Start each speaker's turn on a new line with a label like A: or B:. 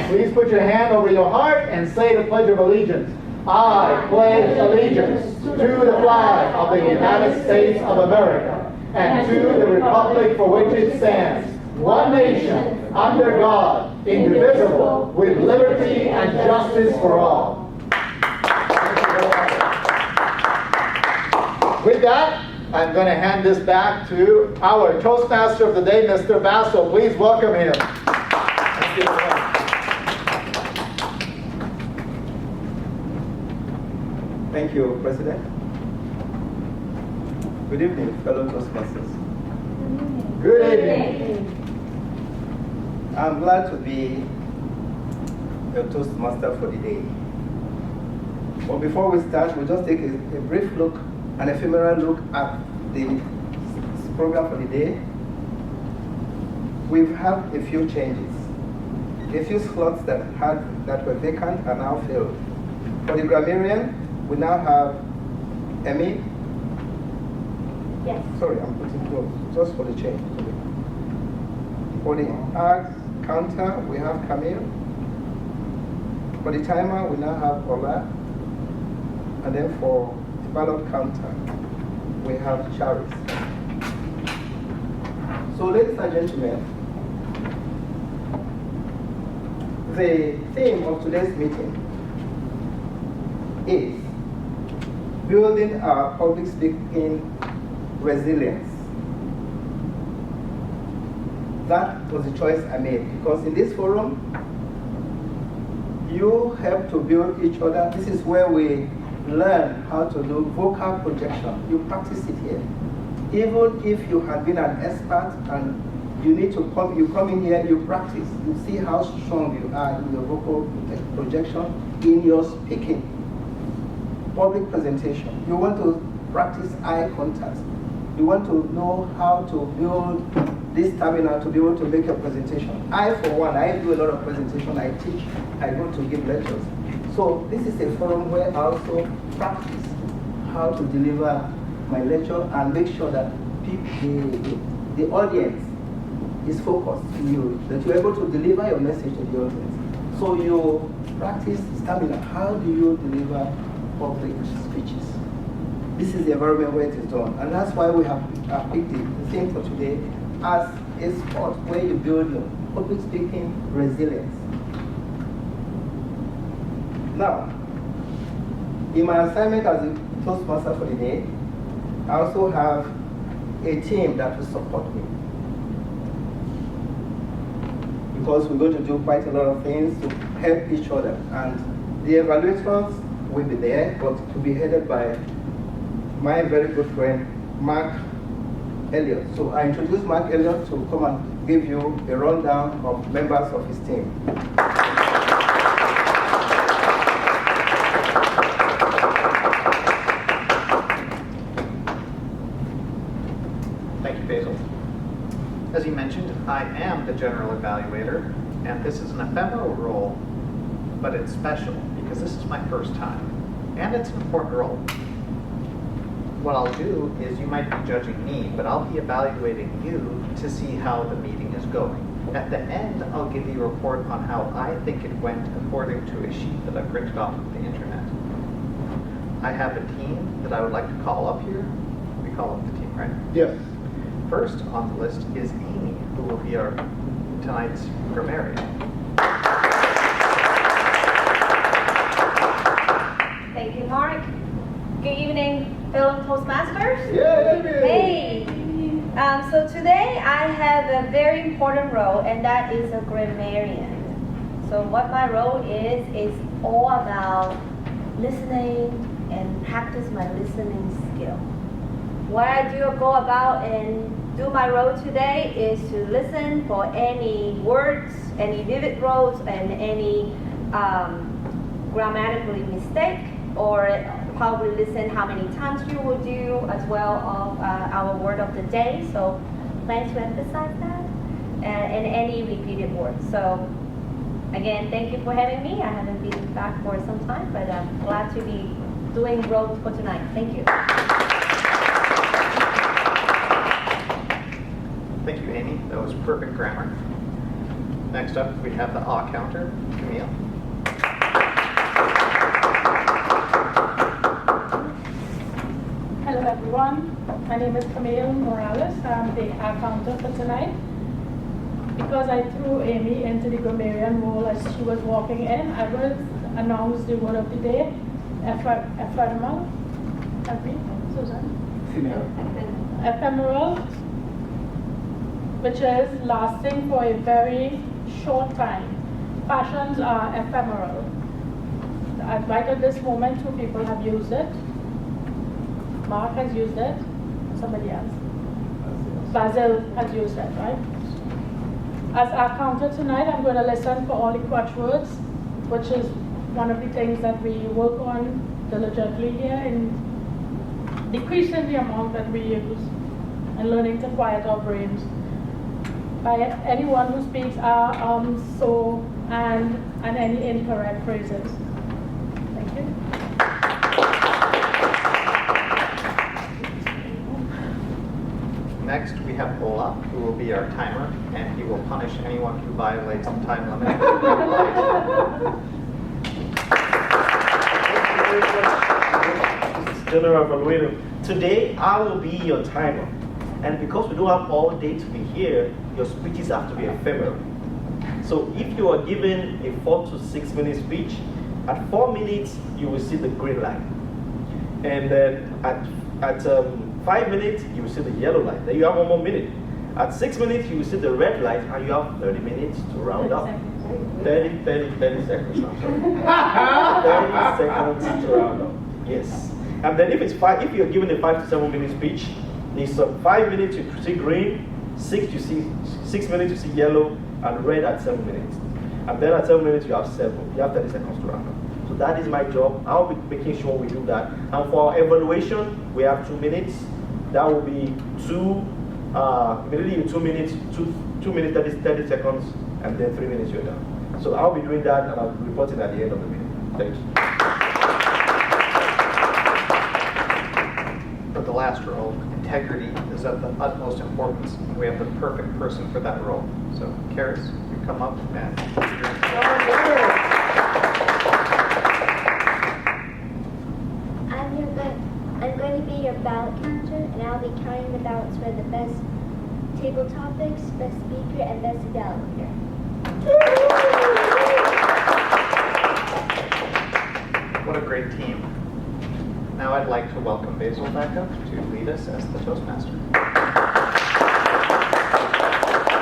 A: Please put your hand over your heart and say the Pledge of Allegiance. I pledge allegiance to the flag of the United States of America and to the republic for which it stands, one nation, under God, indivisible, with liberty and justice for all. With that, I'm going to hand this back to our Toastmaster of the day, Mr. Basil. Please welcome him.
B: Thank you, President. Good evening, fellow Toastmasters.
A: Good evening.
B: I'm glad to be your Toastmaster for the day. But before we start, we'll just take a brief look, an ephemeral look at the program for the day. We've had a few changes. A few slots that were vacant are now filled. For the grammarian, we now have Emmy.
C: Yes.
B: Sorry, I'm putting close, just for the change. For the art counter, we have Camille. For the timer, we now have Ola. And then for the ballot counter, we have Charis. So, ladies and gentlemen, the theme of today's meeting is building our public speaking resilience. That was the choice I made because in this forum, you help to build each other. This is where we learn how to do vocal projection. You practice it here. Even if you have been an expert and you need to come, you come in here, you practice. You see how strong you are in your vocal projection, in your speaking. Public presentation. You want to practice eye contact. You want to know how to build this stamina to be able to make a presentation. I, for one, I do a lot of presentation. I teach. I go to give lectures. So this is a forum where I also practice how to deliver my lecture and make sure that the audience is focused on you, that you're able to deliver your message to the audience. So you practice stamina. How do you deliver public speeches? This is the environment where it is done. And that's why we have picked the theme for today as a spot where you build your public speaking resilience. Now, in my assignment as a Toastmaster for the day, I also have a team that will support me. Because we're going to do quite a lot of things to help each other. And the evaluators will be there, but to be headed by my very good friend, Mark Elliott. So I introduce Mark Elliott to come and give you a rundown of members of his team.
D: Thank you, Basil. As you mentioned, I am the General Evaluator, and this is an ephemeral role, but it's special because this is my first time, and it's an important role. What I'll do is you might be judging me, but I'll be evaluating you to see how the meeting is going. At the end, I'll give you a report on how I think it went according to a sheet that I printed off of the internet. I have a team that I would like to call up here. We call up the team, right?
A: Yes.
D: First on the list is Amy, who will be our tonight's grammarian.
C: Thank you, Mark. Good evening, fellow Toastmasters.
A: Yay!
C: Hey! So today I have a very important role, and that is a grammarian. So what my role is all about listening and practice my listening skill. What I do go about and do my role today is to listen for any words, any vivid roles, and any grammatically mistake, or probably listen how many times you will do as well of our word of the day. So plan to emphasize that and any repeated words. So again, thank you for having me. I haven't been back for some time, but I'm glad to be doing roles for tonight. Thank you.
D: Thank you, Amy. That was perfect grammar. Next up, we have the awe counter, Camille.
E: Hello everyone, my name is Camille Morales. I'm the accountant for tonight. Because I threw Amy into the grammarian role as she was walking in, I will announce the word of the day, ephemeral. Susan? Ephemeral, which is lasting for a very short time. Fashions are ephemeral. Right at this moment, 2 people have used it. Mark has used it. Somebody else. Basil has used it, right? As our counter tonight, I'm going to listen for all the catchwords, which is one of the things that we work on diligently here in decreasing the amount that we use and learning to quiet our brains. By anyone who speaks so, and any incorrect phrases. Thank you.
D: Next, we have Ola, who will be our timer, and he will punish anyone who violates the time limit.
F: This is General Evaluator. Today, I will be your timer. And because we don't have all day to be here, your speeches have to be ephemeral. So if you are given a 4 to 6 minute speech, at 4 minutes, you will see the green light. And then at 5 minutes, you will see the yellow light. Then you have 1 more minute. At 6 minutes, you will see the red light, and you have 30 minutes to round up. 30 seconds. 30 seconds to round up. Yes. And then if you're given a 5 to 7 minute speech, it's 5 minutes you see green, 6 minutes you see yellow, and red at 7 minutes. And then at 7 minutes you have 30 seconds to round up. So that is my job. I'll be making sure we do that. And for our evaluation, we have 2 minutes. That will be immediately 2 minutes, 2 minutes, 30 seconds, and then 3 minutes you're done. So I'll be doing that, and I'll be reporting at the end of the meeting. Thank you.
D: For the last role, integrity is of the utmost importance. We have the perfect person for that role. So, Karis, you come up and...
G: I'm going to be your ballot counter, and I'll be counting the ballots for the best table topics, best speaker, and best evaluator.
D: What a great team. Now I'd like to welcome Basil back up to lead us as the Toastmaster.